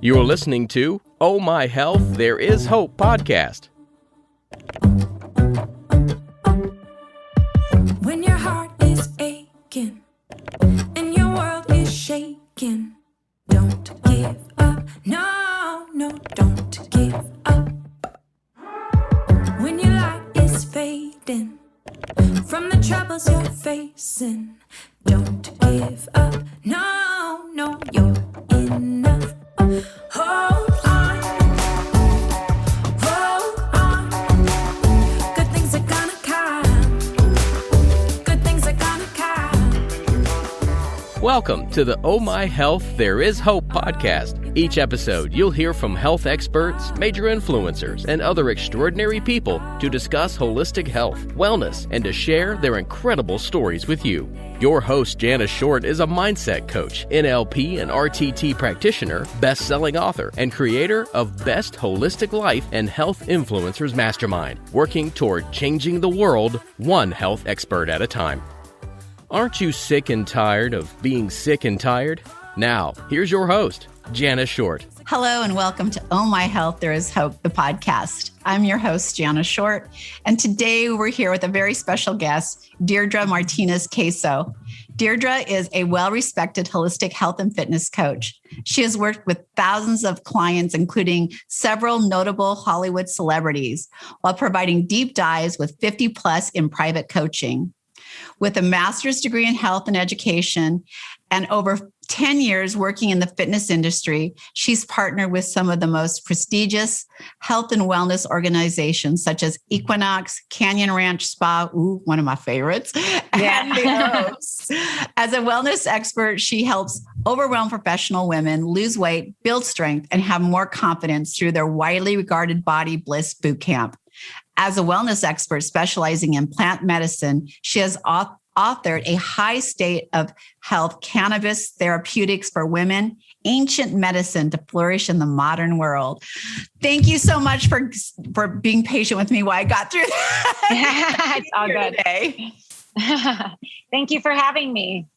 You're listening to Oh My Health, There Is Hope podcast. When your heart is aching and your world is shaking, don't give up. No, don't give up. When your light is fading from the troubles you're facing, don't give up. No, you're enough. Hold on. Good things are gonna come. Good things are gonna come. Welcome to the Oh My Health, There Is Hope podcast. Each episode, you'll hear from health experts, major influencers, and other extraordinary people to discuss holistic health, wellness, and to share their incredible stories with you. Your host, Jana Short, is a mindset coach, NLP and RTT practitioner, best-selling author, and creator of Best Holistic Life and Health Influencers Mastermind, working toward changing the world one health expert at a time. Aren't you sick and tired of being sick and tired? Now, here's your host, Jana Short. Hello and welcome to Oh My Health, There Is Hope, the podcast. I'm your host, Jana Short, and today we're here with a very special guest, Deirdre Martinez-Queso. Deirdre is a well-respected holistic health and fitness coach. She has worked with thousands of clients, including several notable Hollywood celebrities, while providing deep dives with 50 plus in private coaching. With a master's degree in health and education and over 10 years working in the fitness industry, she's partnered with some of the most prestigious health and wellness organizations such as Equinox, Canyon Ranch Spa, one of my favorites, and the Oaks. As a wellness expert, she helps overwhelmed professional women lose weight, build strength, and have more confidence through their widely regarded Body Bliss Bootcamp. As a wellness expert specializing in plant medicine, she has authored a high state of health cannabis therapeutics for women, ancient medicine to flourish in the modern world. Thank you so much for being patient with me while I got through that. It's all good. Today. Thank you for having me.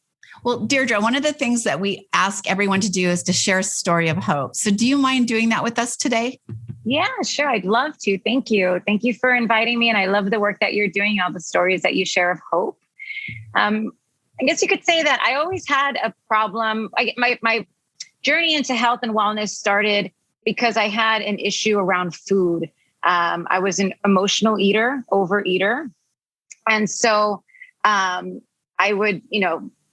Well, Deirdre, one of the things that we ask everyone to do is to share a story of hope. So do you mind doing that with us today? Yeah, sure. I'd love to. Thank you. Thank you for inviting me. And I love the work that you're doing, all the stories that you share of hope. I guess you could say that I always had a problem. My journey into health and wellness started because I had an issue around food. I was an emotional eater, overeater. And so I would,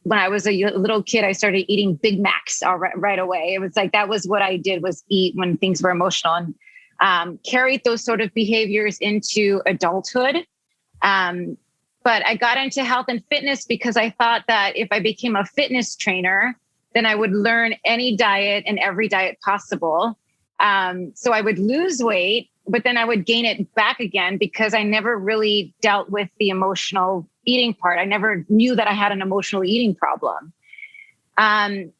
when I was a little kid, I started eating Big Macs right away. It was like, that was what I did, was eat when things were emotional, and carried those sort of behaviors into adulthood. But I got into health and fitness because I thought that if I became a fitness trainer, then I would learn any diet and every diet possible. So I would lose weight, but then I would gain it back again because I never really dealt with the emotional eating part. I never knew that I had an emotional eating problem.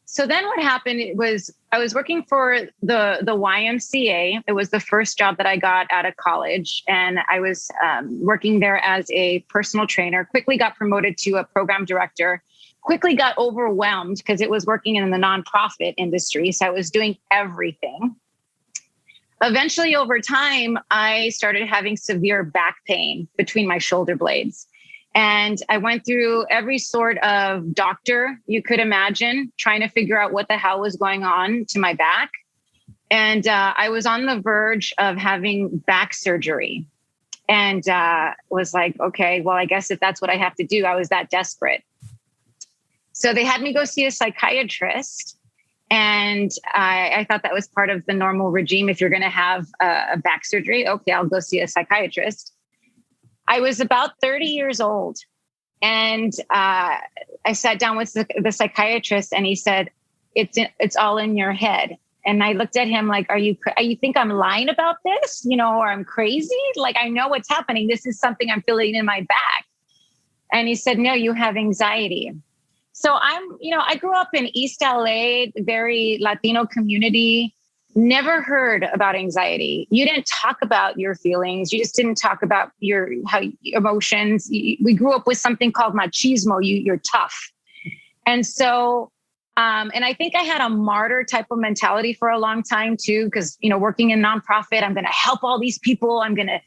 So then what happened was I was working for the YMCA. It was the first job that I got out of college. And I was working there as a personal trainer, quickly got promoted to a program director, quickly got overwhelmed because it was working in the nonprofit industry. So I was doing everything. Eventually, over time, I started having severe back pain between my shoulder blades. And I went through every sort of doctor you could imagine, trying to figure out what the hell was going on to my back. And I was on the verge of having back surgery, and was like, okay, well, I guess if that's what I have to do, I was that desperate. So they had me go see a psychiatrist. And I thought that was part of the normal regime. If you're going to have a back surgery, okay, I'll go see a psychiatrist. I was about 30 years old, and I sat down with the psychiatrist, and he said, it's all in your head. And I looked at him like, you think I'm lying about this, or I'm crazy? Like, I know what's happening. This is something I'm feeling in my back. And he said, no, you have anxiety. So I grew up in East LA, very Latino community. Never heard about anxiety. You didn't talk about your feelings. You just didn't talk about your emotions. We grew up with something called machismo. You're tough. And so And I think I had a martyr type of mentality for a long time too, because, working in nonprofit, I'm going to help all these people. I'm going to,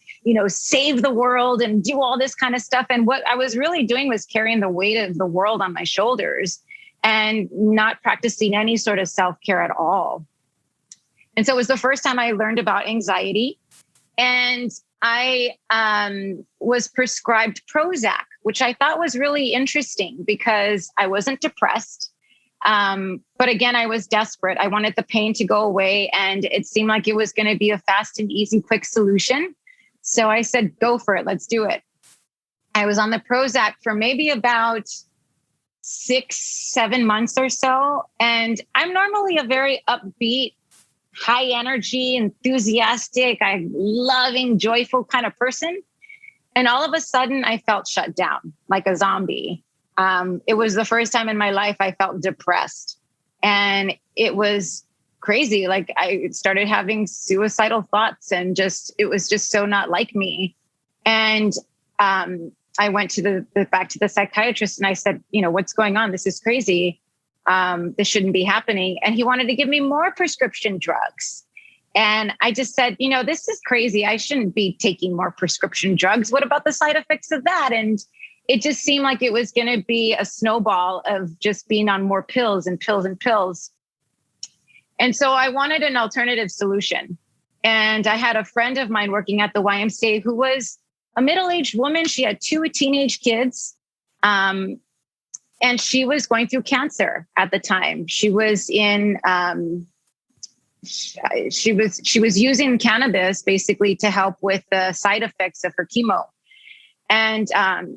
save the world and do all this kind of stuff. And what I was really doing was carrying the weight of the world on my shoulders and not practicing any sort of self-care at all. And so it was the first time I learned about anxiety. And I was prescribed Prozac, which I thought was really interesting because I wasn't depressed. But again, I was desperate. I wanted the pain to go away, and it seemed like it was going to be a fast and easy, quick solution. So I said, go for it. Let's do it. I was on the Prozac for maybe about 6-7 months or so. And I'm normally a very upbeat, high energy, enthusiastic, loving, joyful kind of person. And all of a sudden I felt shut down like a zombie. It was the first time in my life I felt depressed, and it was crazy. Like I started having suicidal thoughts, and it was just so not like me. And I went to back to the psychiatrist, and I said, what's going on? This is crazy. This shouldn't be happening. And he wanted to give me more prescription drugs. And I just said, this is crazy. I shouldn't be taking more prescription drugs. What about the side effects of that? And it just seemed like it was going to be a snowball of just being on more pills and pills and pills. And so I wanted an alternative solution. And I had a friend of mine working at the YMCA who was a middle-aged woman. She had 2 teenage kids. And she was going through cancer at the time. She was in, she was using cannabis basically to help with the side effects of her chemo. And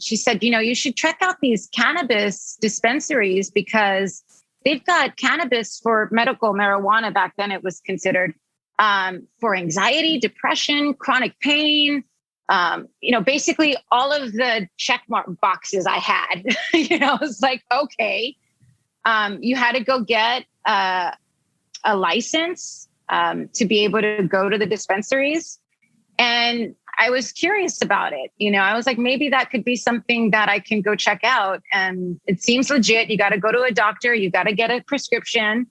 she said, you should check out these cannabis dispensaries because they've got cannabis for medical marijuana. Back then it was considered for anxiety, depression, chronic pain, basically all of the check mark boxes I had. It's like, okay, you had to go get a license to be able to go to the dispensaries. And I was curious about it. I was like, maybe that could be something that I can go check out. And it seems legit. You got to go to a doctor. You got to get a prescription.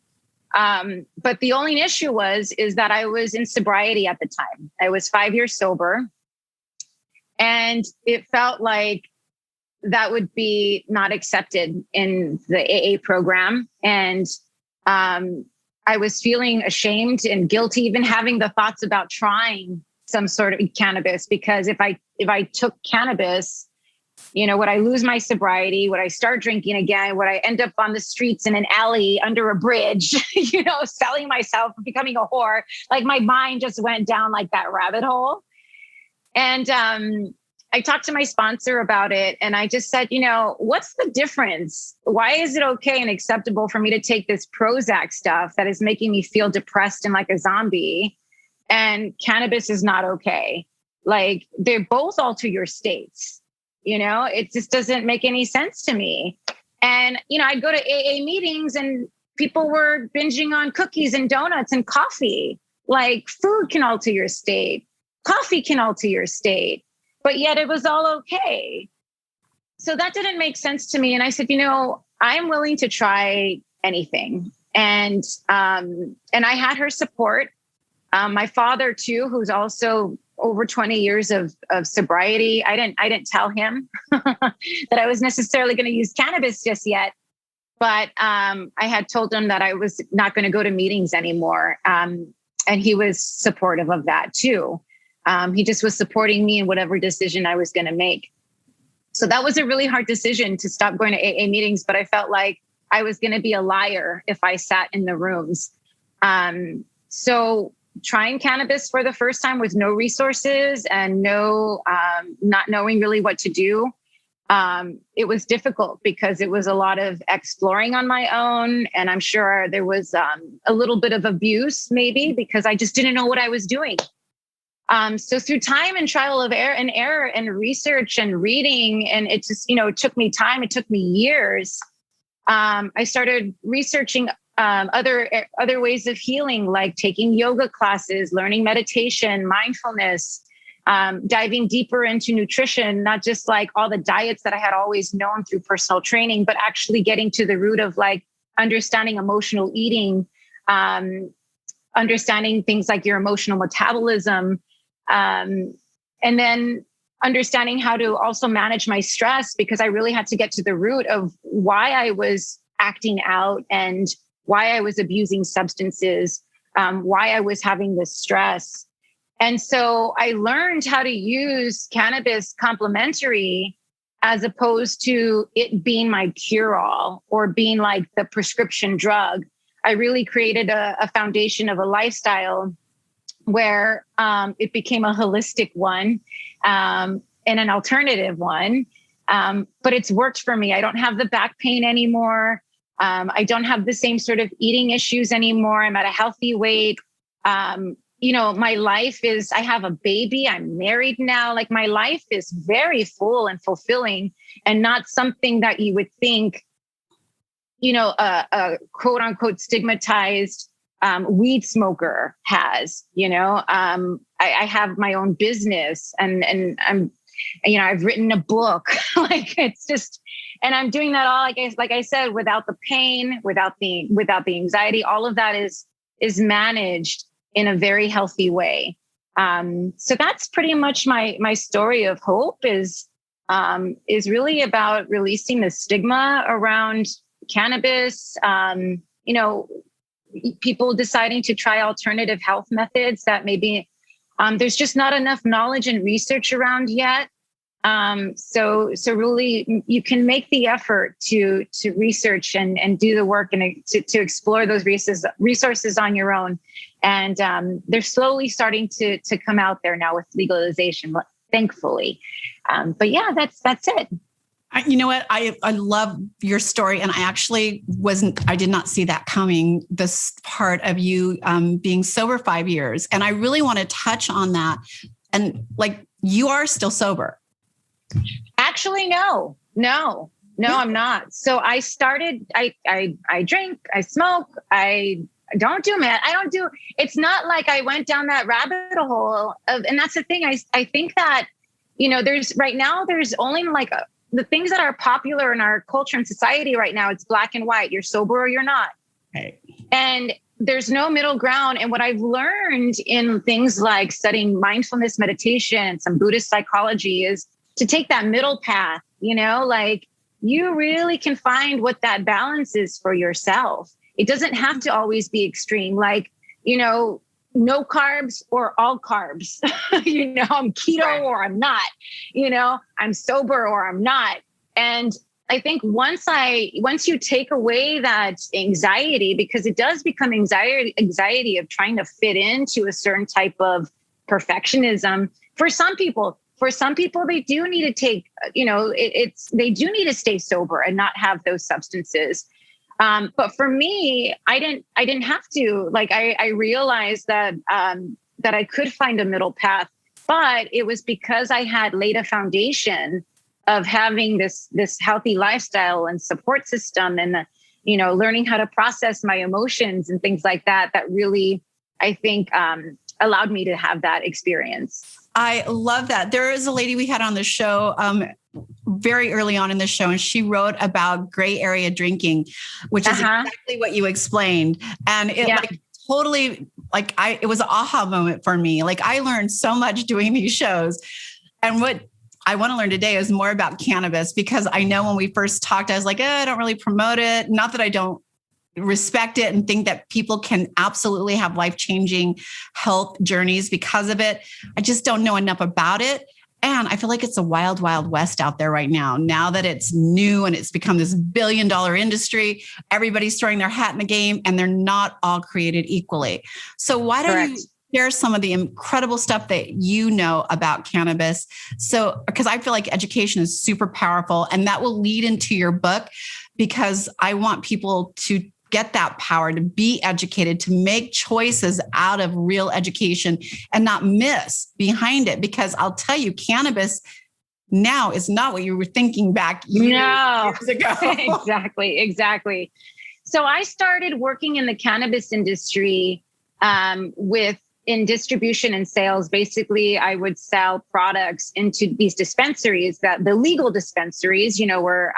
But the only issue is that I was in sobriety at the time. I was 5 years sober. And it felt like that would be not accepted in the AA program. And I was feeling ashamed and guilty, even having the thoughts about trying some sort of cannabis, because if I took cannabis, would I lose my sobriety? Would I start drinking again? Would I end up on the streets in an alley under a bridge, selling myself, becoming a whore? Like my mind just went down like that rabbit hole. And I talked to my sponsor about it, and I just said, what's the difference? Why is it okay and acceptable for me to take this Prozac stuff that is making me feel depressed and like a zombie, and cannabis is not okay? Like they both alter your states. It just doesn't make any sense to me. And, I'd go to AA meetings and people were binging on cookies and donuts and coffee. Like food can alter your state. Coffee can alter your state, but yet it was all okay. So that didn't make sense to me. And I said, I'm willing to try anything. And I had her support. My father too, who's also over 20 years of sobriety. I didn't tell him that I was necessarily going to use cannabis just yet, but I had told him that I was not going to go to meetings anymore. And he was supportive of that too. He just was supporting me in whatever decision I was going to make. So that was a really hard decision to stop going to AA meetings, but I felt like I was going to be a liar if I sat in the rooms. So trying cannabis for the first time with no resources and not knowing really what to do. It was difficult because it was a lot of exploring on my own. And I'm sure there was a little bit of abuse maybe because I just didn't know what I was doing. So through time and trial of error and research and reading, and it just, it took me time, it took me years. I started researching other ways of healing, like taking yoga classes, learning meditation, mindfulness, diving deeper into nutrition, not just like all the diets that I had always known through personal training, but actually getting to the root of like, understanding emotional eating, understanding things like your emotional metabolism, and then understanding how to also manage my stress, because I really had to get to the root of why I was acting out and why I was abusing substances, why I was having this stress. And so I learned how to use cannabis complementary as opposed to it being my cure-all or being like the prescription drug. I really created a foundation of a lifestyle where it became a holistic one and an alternative one. But it's worked for me. I don't have the back pain anymore. I don't have the same sort of eating issues anymore. I'm at a healthy weight. My life is, I have a baby. I'm married now. Like my life is very full and fulfilling, and not something that you would think, a quote unquote stigmatized weed smoker has. I have my own business, and I'm, I've written a book. Like it's just, and I'm doing that all, like I said, without the pain, without the anxiety. All of that is managed in a very healthy way. So that's pretty much my story of hope is really about releasing the stigma around cannabis. People deciding to try alternative health methods that maybe there's just not enough knowledge and research around yet. So really you can make the effort to research and do the work and to explore those resources on your own. And they're slowly starting to come out there now with legalization, thankfully. But yeah, that's it. You know what? I love your story. And I did not see that coming, this part of you being sober 5 years. And I really want to touch on that. And like, you are still sober. Actually, no, I'm not. So I started, I drink, I smoke, I don't do meth. It's not like I went down that rabbit hole and that's the thing. I think that, there's only like the things that are popular in our culture and society right now. It's black and white. You're sober or you're not. Right. And there's no middle ground. And what I've learned in things like studying mindfulness meditation, some Buddhist psychology, is to take that middle path, like you really can find what that balance is for yourself. It doesn't have to always be extreme, like, no carbs or all carbs, I'm keto or I'm not, I'm sober or I'm not. And I think once you take away that anxiety, because it does become anxiety of trying to fit into a certain type of perfectionism for some people. For some people, they do need to take, they do need to stay sober and not have those substances. But for me, I didn't have to. Like I realized that I could find a middle path, but it was because I had laid a foundation of having this healthy lifestyle and support system, and learning how to process my emotions and things like that. That really, I think, allowed me to have that experience. I love that. There is a lady we had on the show very early on in the show, and she wrote about gray area drinking, which is exactly what you explained. And it it was an aha moment for me. Like I learned so much doing these shows. And what I want to learn today is more about cannabis, because I know when we first talked, I was like, I don't really promote it. Not that I don't respect it and think that people can absolutely have life-changing health journeys because of it. I just don't know enough about it. And I feel like it's a wild, wild west out there right now that it's new and it's become this $1 billion industry. Everybody's throwing their hat in the game and they're not all created equally. So why don't you share some of the incredible stuff that you know about cannabis? So, because I feel like education is super powerful, and that will lead into your book, because I want people to get that power to be educated, to make choices out of real education and not miss behind it. Because I'll tell you, cannabis now is not what you were thinking back years ago. Exactly. So I started working in the cannabis industry in distribution and sales. Basically, I would sell products into these dispensaries, that the legal dispensaries, where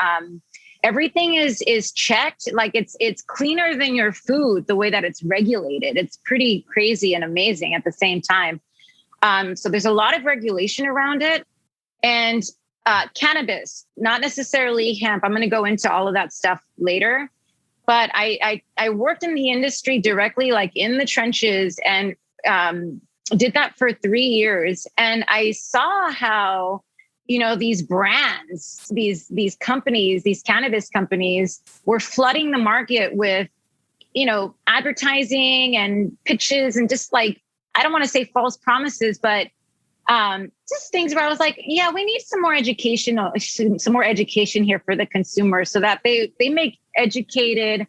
everything is checked. Like it's cleaner than your food, the way that it's regulated. It's pretty crazy and amazing at the same time. So there's a lot of regulation around it. And cannabis, not necessarily hemp. I'm going to go into all of that stuff later. But I worked in the industry directly, like in the trenches, and did that for 3 years. And I saw how, these brands, these companies, these cannabis companies were flooding the market with, advertising and pitches and just like, I don't want to say false promises, but just things where I was like, yeah, we need some more education here for the consumer so that they make educated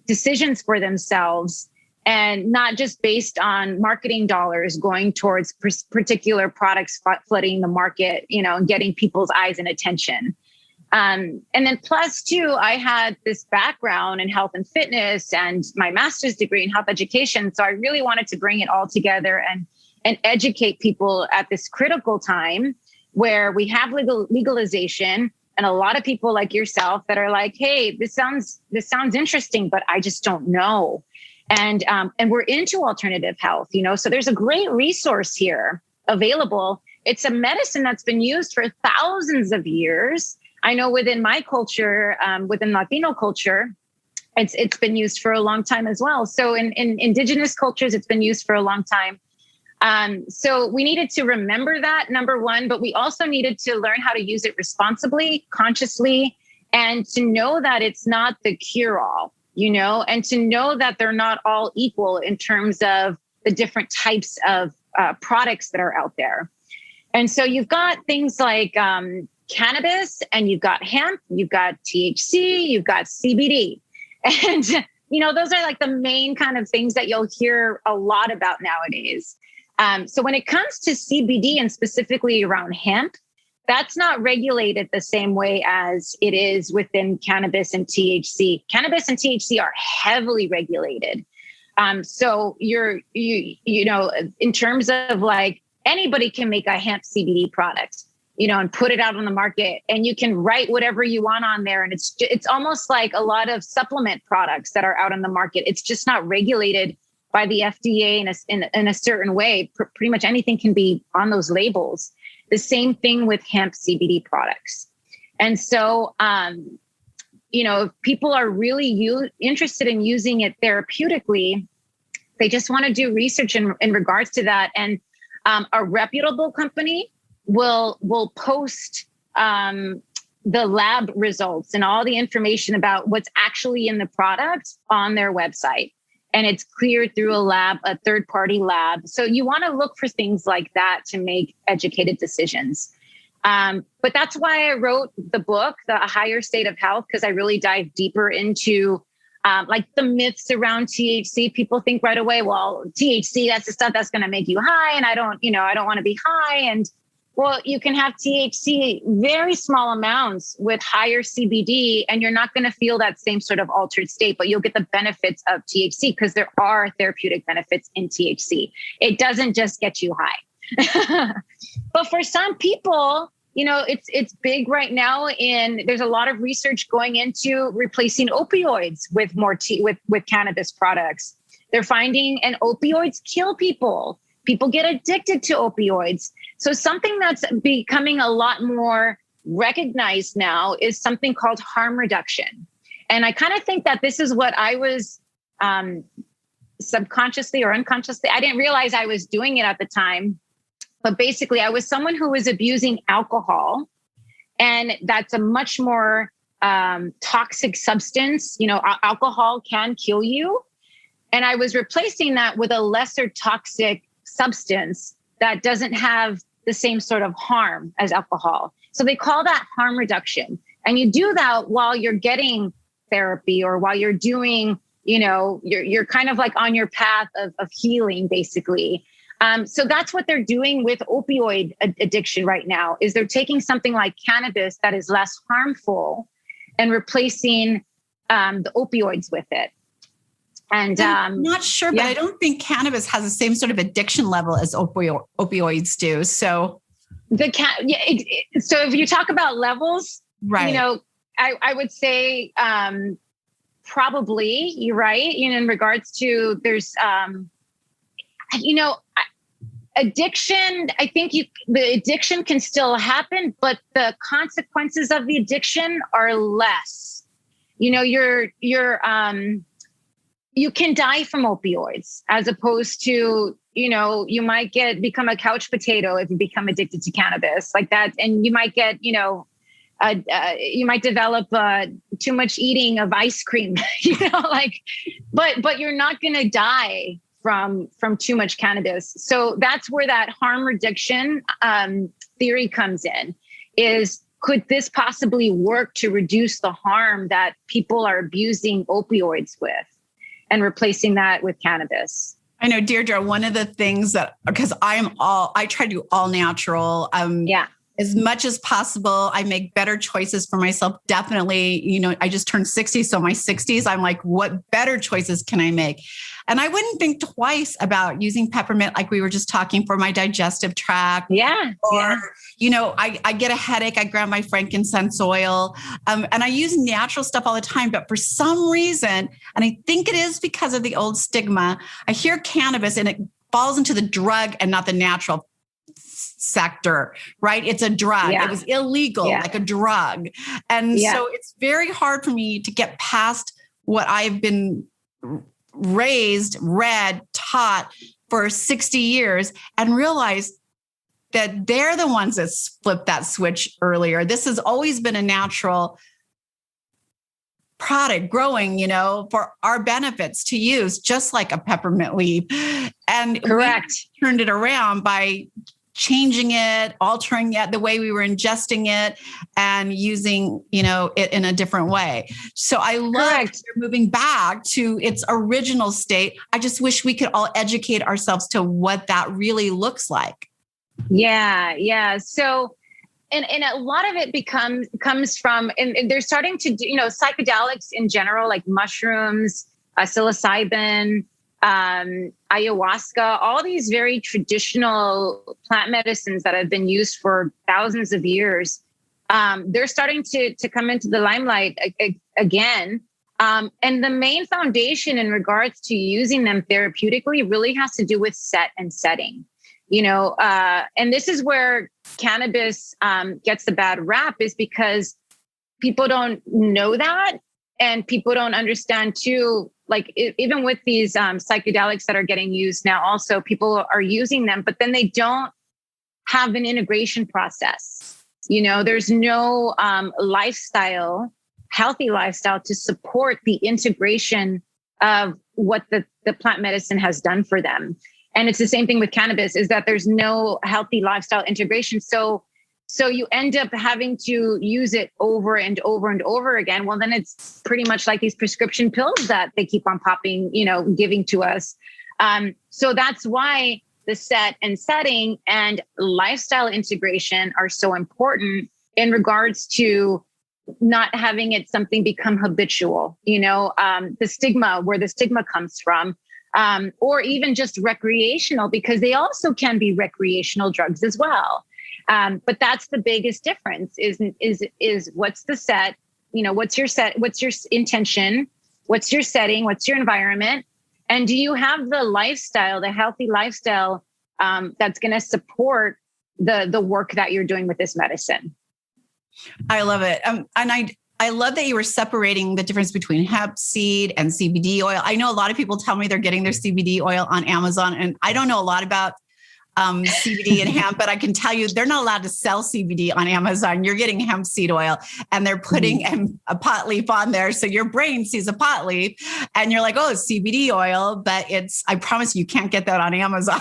decisions for themselves, and not just based on marketing dollars going towards particular products flooding the market, and getting people's eyes and attention. And then plus too, I had this background in health and fitness and my master's degree in health education. So I really wanted to bring it all together and educate people at this critical time where we have legalization, and a lot of people like yourself that are like, hey, this sounds interesting, but I just don't know. And we're into alternative health, so there's a great resource here available. It's a medicine that's been used for thousands of years. I know within my culture, within Latino culture, it's been used for a long time as well. So in indigenous cultures, it's been used for a long time. So we needed to remember that, number one, but we also needed to learn how to use it responsibly, consciously, and to know that it's not the cure-all, and to know that they're not all equal in terms of the different types of products that are out there. And so you've got things like cannabis, and you've got hemp, you've got THC, you've got CBD. And, those are like the main kind of things that you'll hear a lot about nowadays. So when it comes to CBD, and specifically around hemp, that's not regulated the same way as it is within cannabis and THC. Cannabis and THC are heavily regulated. So in terms of like, anybody can make a hemp CBD product, and put it out on the market, and you can write whatever you want on there. And it's almost like a lot of supplement products that are out on the market. It's just not regulated by the FDA in a certain way. Pretty much anything can be on those labels. The same thing with hemp CBD products. And so, if people are really interested in using it therapeutically, they just want to do research in regards to that. And a reputable company will post the lab results and all the information about what's actually in the product on their website. And it's cleared through a third-party lab. So you want to look for things like that to make educated decisions. But that's why I wrote the book, A Higher State of Health, because I really dive deeper into like the myths around THC. People think right away, well, THC, that's the stuff that's going to make you high. And I don't want to be high. And well, you can have THC, very small amounts with higher CBD, and you're not going to feel that same sort of altered state, but you'll get the benefits of THC because there are therapeutic benefits in THC. It doesn't just get you high. But for some people, it's big right now, and there's a lot of research going into replacing opioids with with cannabis products. They're finding, and opioids kill people. People get addicted to opioids. So something that's becoming a lot more recognized now is something called harm reduction. And I kind of think that this is what I was subconsciously or unconsciously, I didn't realize I was doing it at the time. But basically, I was someone who was abusing alcohol. And that's a much more toxic substance. Alcohol can kill you. And I was replacing that with a lesser toxic substance that doesn't have the same sort of harm as alcohol. So they call that harm reduction. And you do that while you're getting therapy or while you're doing, you're kind of like on your path of healing, basically. So that's what they're doing with opioid addiction right now, is they're taking something like cannabis that is less harmful and replacing the opioids with it. And I'm not sure, but I don't think cannabis has the same sort of addiction level as opioids do. So so if you talk about levels, right. I would say probably you're right. In regards to there's, addiction. I think the addiction can still happen, but the consequences of the addiction are less. You can die from opioids as opposed to, you might become a couch potato if you become addicted to cannabis like that. And you might get, you might develop too much eating of ice cream, but you're not going to die from too much cannabis. So that's where that harm reduction theory comes in, is could this possibly work to reduce the harm that people are abusing opioids with and replacing that with cannabis? I know, Deirdre, one of the things because I try to do all natural. As much as possible, I make better choices for myself. Definitely, I just turned 60. So my 60s, I'm like, what better choices can I make? And I wouldn't think twice about using peppermint, like we were just talking, for my digestive tract. Yeah. Or, I get a headache, I grab my frankincense oil. And I use natural stuff all the time. But for some reason, and I think it is because of the old stigma, I hear cannabis and it falls into the drug and not the natural sector, right? It's a drug. Yeah. It was illegal, like a drug. And so it's very hard for me to get past what I've been raised, read, taught for 60 years and realize that they're the ones that flipped that switch earlier. This has always been a natural product growing, for our benefits to use, just like a peppermint leaf. And correct, we turned it around by changing it, altering it, the way we were ingesting it and using, it in a different way. So I love moving back to its original state. I just wish we could all educate ourselves to what that really looks like. Yeah. So, and a lot of it comes from, and they're starting to do, psychedelics in general, like mushrooms, psilocybin, ayahuasca, all these very traditional plant medicines that have been used for thousands of years. They're starting to come into the limelight again. And the main foundation in regards to using them therapeutically really has to do with set and setting, and this is where cannabis gets the bad rap, is because people don't know that. And people don't understand too, like even with these psychedelics that are getting used now, also people are using them, but then they don't have an integration process. There's no healthy lifestyle to support the integration of what the plant medicine has done for them. And it's the same thing with cannabis, is that there's no healthy lifestyle integration. So you end up having to use it over and over and over again. Well, then it's pretty much like these prescription pills that they keep on popping, giving to us. So that's why the set and setting and lifestyle integration are so important in regards to not having it something become habitual, the stigma, where the stigma comes from, or even just recreational, because they also can be recreational drugs as well. But that's the biggest difference is what's the set, what's your set, what's your intention, what's your setting, what's your environment, and do you have the lifestyle, the healthy lifestyle that's going to support the work that you're doing with this medicine? I love it. And I love that you were separating the difference between hemp seed and CBD oil. I know a lot of people tell me they're getting their CBD oil on Amazon, and I don't know a lot about CBD and hemp, but I can tell you they're not allowed to sell CBD on Amazon. You're getting hemp seed oil and they're putting a pot leaf on there. So your brain sees a pot leaf and you're like, oh, it's CBD oil, but I promise you can't get that on Amazon.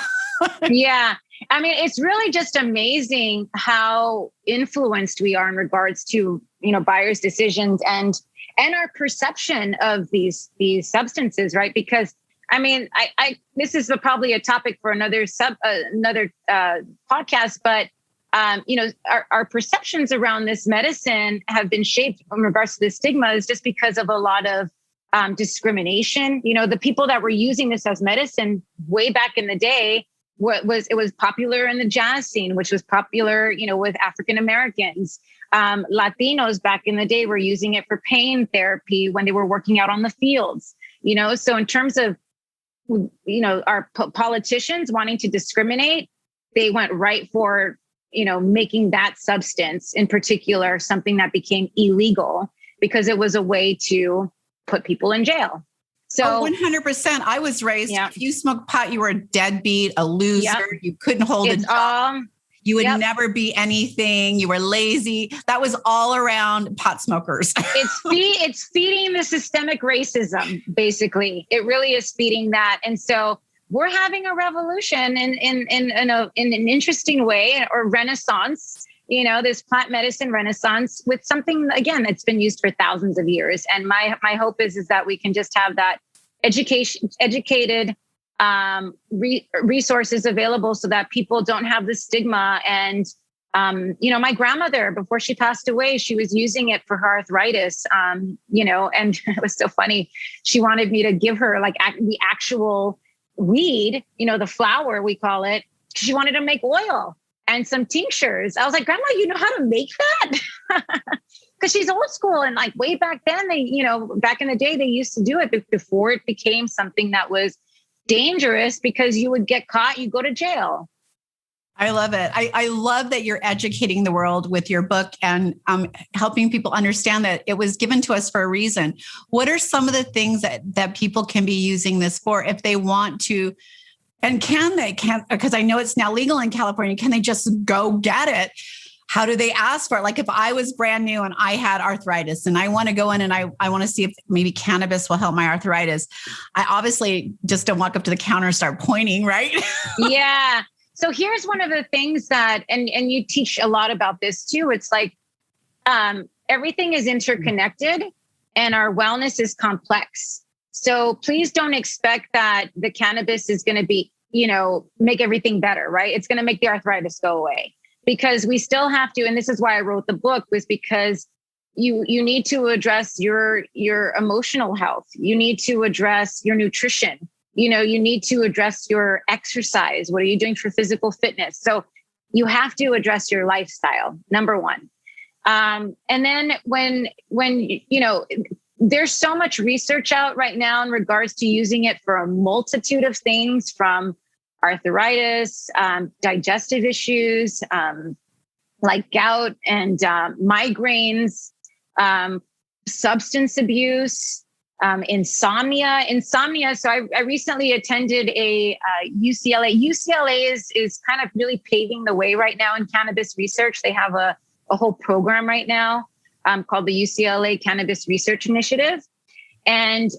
Yeah. I mean, it's really just amazing how influenced we are in regards to, buyers' decisions and our perception of these substances, right? Because I mean, this is probably a topic for another podcast, but our perceptions around this medicine have been shaped in regards to the stigmas just because of a lot of discrimination. The people that were using this as medicine way back in the day, it was popular in the jazz scene, which was popular, with African Americans. Latinos back in the day were using it for pain therapy when they were working out on the fields, So in terms of, our politicians wanting to discriminate, they went right for, making that substance in particular something that became illegal because it was a way to put people in jail. So 100%. I was raised, if you smoked pot, you were a deadbeat, a loser. You couldn't hold a job. You would never be anything. You were lazy. That was all around pot smokers. It's feeding the systemic racism, basically. It really is feeding that. And so we're having a revolution in an interesting way, or renaissance, this plant medicine renaissance with something, again, that's been used for thousands of years. And my hope is that we can just have that educated resources available so that people don't have the stigma. And, my grandmother, before she passed away, she was using it for her arthritis, and it was so funny. She wanted me to give her like the actual weed, the flower, we call it. She wanted to make oil and some tinctures. I was like, Grandma, you know how to make that? Because she's old school. And like way back then, back in the day, they used to do it before it became something that was dangerous because you would get caught, you go to jail. I love it. I love that you're educating the world with your book and helping people understand that it was given to us for a reason. What are some of the things that people can be using this for if they want to? And because I know it's now legal in California, can they just go get it? How do they ask for it? Like if I was brand new and I had arthritis and I want to go in and I want to see if maybe cannabis will help my arthritis. I obviously just don't walk up to the counter and start pointing, right? Yeah. So here's one of the things that, and you teach a lot about this too. It's like everything is interconnected and our wellness is complex. So please don't expect that the cannabis is going to be, make everything better, right? It's going to make the arthritis go away because we still have to. And this is why I wrote the book, was because you need to address your emotional health. You need to address your nutrition. You need to address your exercise. What are you doing for physical fitness? So you have to address your lifestyle, number one. And then when there's so much research out right now in regards to using it for a multitude of things, from arthritis, digestive issues, like gout and migraines, substance abuse, insomnia. So I recently attended a UCLA. UCLA is kind of really paving the way right now in cannabis research. They have a whole program right now called the UCLA Cannabis Research Initiative. And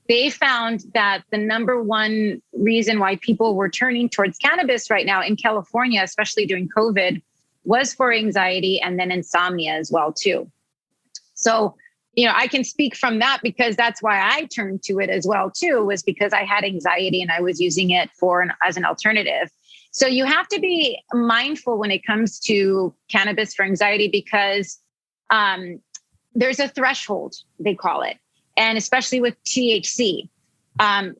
they found that the number one reason why people were turning towards cannabis right now in California, especially during COVID, was for anxiety and then insomnia as well, too. So, I can speak from that because that's why I turned to it as well, too, was because I had anxiety and I was using it as an alternative. So you have to be mindful when it comes to cannabis for anxiety because there's a threshold, they call it. And especially with THC.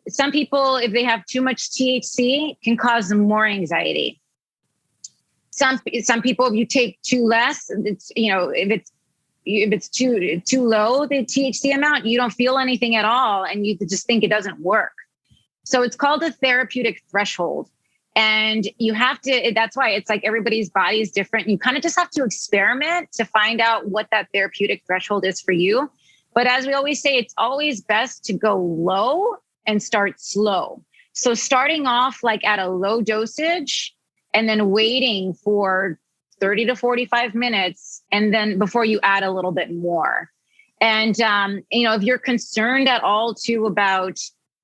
Some people, if they have too much THC, can cause them more anxiety. Some people, if you take too less, if it's too low, the THC amount, you don't feel anything at all. And you just think it doesn't work. So it's called a therapeutic threshold. And you have to, that's why it's like everybody's body is different. You kind of just have to experiment to find out what that therapeutic threshold is for you. But as we always say, it's always best to go low and start slow. So starting off like at a low dosage and then waiting for 30 to 45 minutes, and then before you add a little bit more. And, if you're concerned at all too about,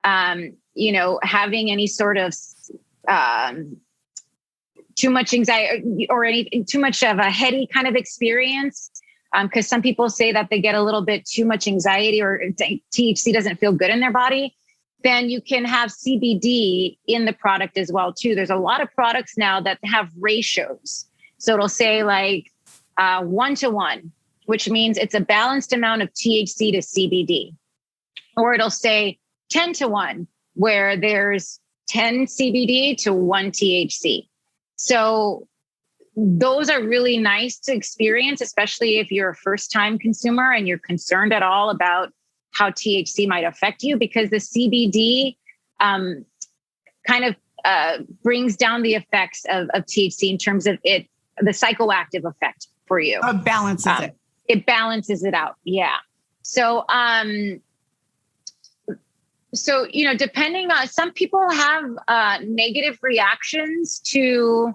having any sort of too much anxiety or too much of a heady kind of experience, because some people say that they get a little bit too much anxiety or THC doesn't feel good in their body, then you can have CBD in the product as well too. There's a lot of products now that have ratios. So it'll say like 1-to-1, which means it's a balanced amount of THC to CBD. Or it'll say 10-to-1, where there's 10 CBD to 1 THC. So those are really nice to experience, especially if you're a first-time consumer and you're concerned at all about how THC might affect you, because the CBD kind of brings down the effects of THC in terms of the psychoactive effect for you. It balances it. It balances it out. Yeah. So, depending on, some people have negative reactions to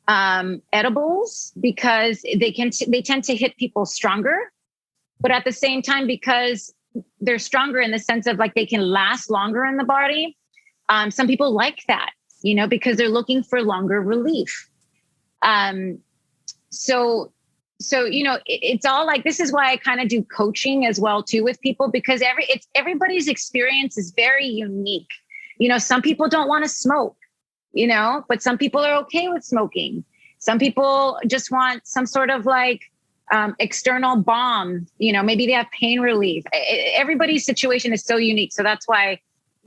edibles because they tend to hit people stronger, but at the same time, because they're stronger in the sense of like they can last longer in the body. Some people like that, because they're looking for longer relief. It's all like, this is why I kind of do coaching as well too with people, because everybody's experience is very unique. Some people don't want to smoke, but some people are okay with smoking. Some people just want some sort of like external balm, maybe they have pain relief. Everybody's situation is so unique. So that's why,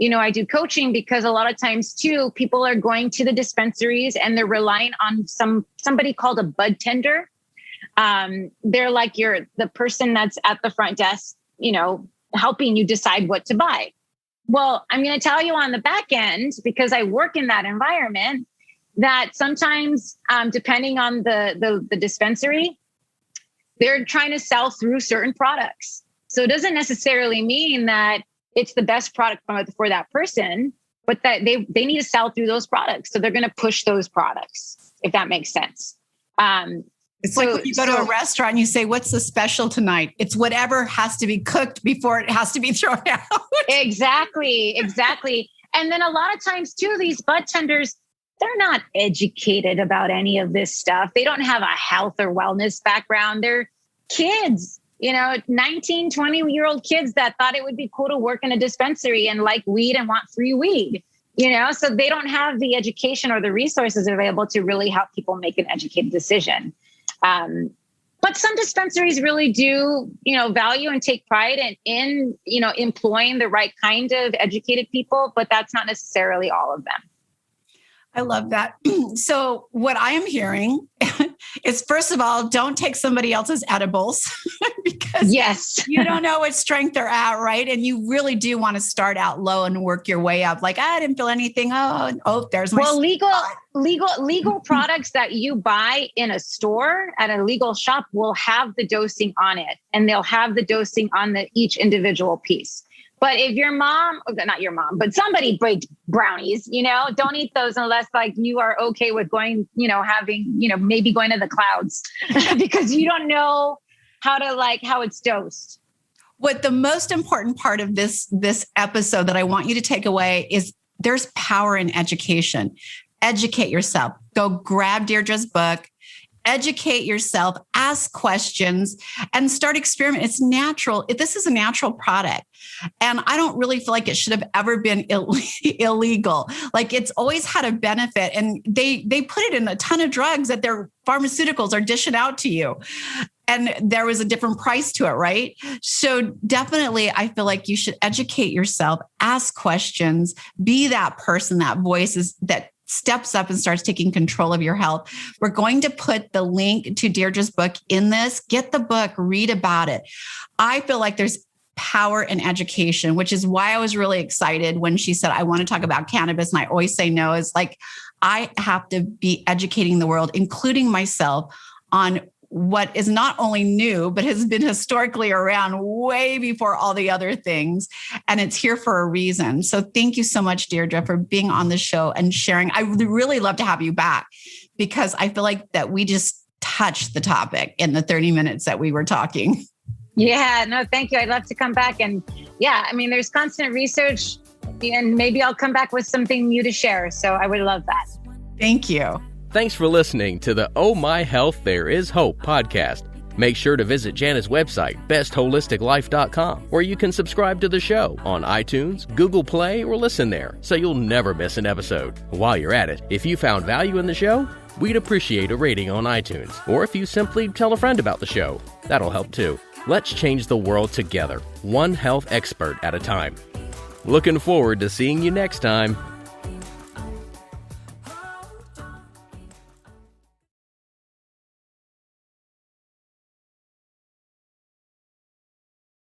I do coaching, because a lot of times too, people are going to the dispensaries and they're relying on somebody called a bud tender. They're like the person that's at the front desk, helping you decide what to buy. Well, I'm going to tell you on the back end, because I work in that environment, that sometimes, depending on the dispensary, they're trying to sell through certain products. So it doesn't necessarily mean that it's the best product for that person, but that they need to sell through those products. So they're going to push those products, if that makes sense. It's like when you go to a restaurant and you say, what's the special tonight? It's whatever has to be cooked before it has to be thrown out. Exactly. And then a lot of times too, these bud tenders, they're not educated about any of this stuff. They don't have a health or wellness background. They're kids, 19, 20-year-old kids that thought it would be cool to work in a dispensary and like weed and want free weed, so they don't have the education or the resources available to really help people make an educated decision. But some dispensaries really do, value and take pride in employing the right kind of educated people, but that's not necessarily all of them. I love that. So what I am hearing is, first of all, don't take somebody else's edibles because you don't know what strength they're at, right? And you really do want to start out low and work your way up. Like, I didn't feel anything. Oh, there's my legal products that you buy in a store at a legal shop will have the dosing on it, and they'll have the dosing on each individual piece. But if your mom, not your mom, but somebody baked brownies, don't eat those unless like you are okay with going, having, maybe going to the clouds because you don't know how it's dosed. What the most important part of this episode that I want you to take away is there's power in education. Educate yourself. Go grab Deirdre's book. Educate yourself, ask questions, and start experimenting. It's natural. This is a natural product. And I don't really feel like it should have ever been illegal. Like, it's always had a benefit. And they put it in a ton of drugs that their pharmaceuticals are dishing out to you. And there was a different price to it, right? So definitely, I feel like you should educate yourself, ask questions, be that person, that voice that steps up and starts taking control of your health. We're going to put the link to Deirdre's book in this. Get the book, read about it. I feel like there's power in education, which is why I was really excited when she said, I want to talk about cannabis. And I always say no, is like, I have to be educating the world, including myself, on what is not only new, but has been historically around way before all the other things. And it's here for a reason. So thank you so much, Deirdre, for being on the show and sharing. I would really love to have you back, because I feel like that we just touched the topic in the 30 minutes that we were talking. Yeah, no, thank you. I'd love to come back. And there's constant research, and maybe I'll come back with something new to share. So I would love that. Thank you. Thanks for listening to the Oh My Health There Is Hope podcast. Make sure to visit Jana's website, bestholisticlife.com, where you can subscribe to the show on iTunes, Google Play, or listen there so you'll never miss an episode. While you're at it, if you found value in the show, we'd appreciate a rating on iTunes, or if you simply tell a friend about the show. That'll help too. Let's change the world together, one health expert at a time. Looking forward to seeing you next time.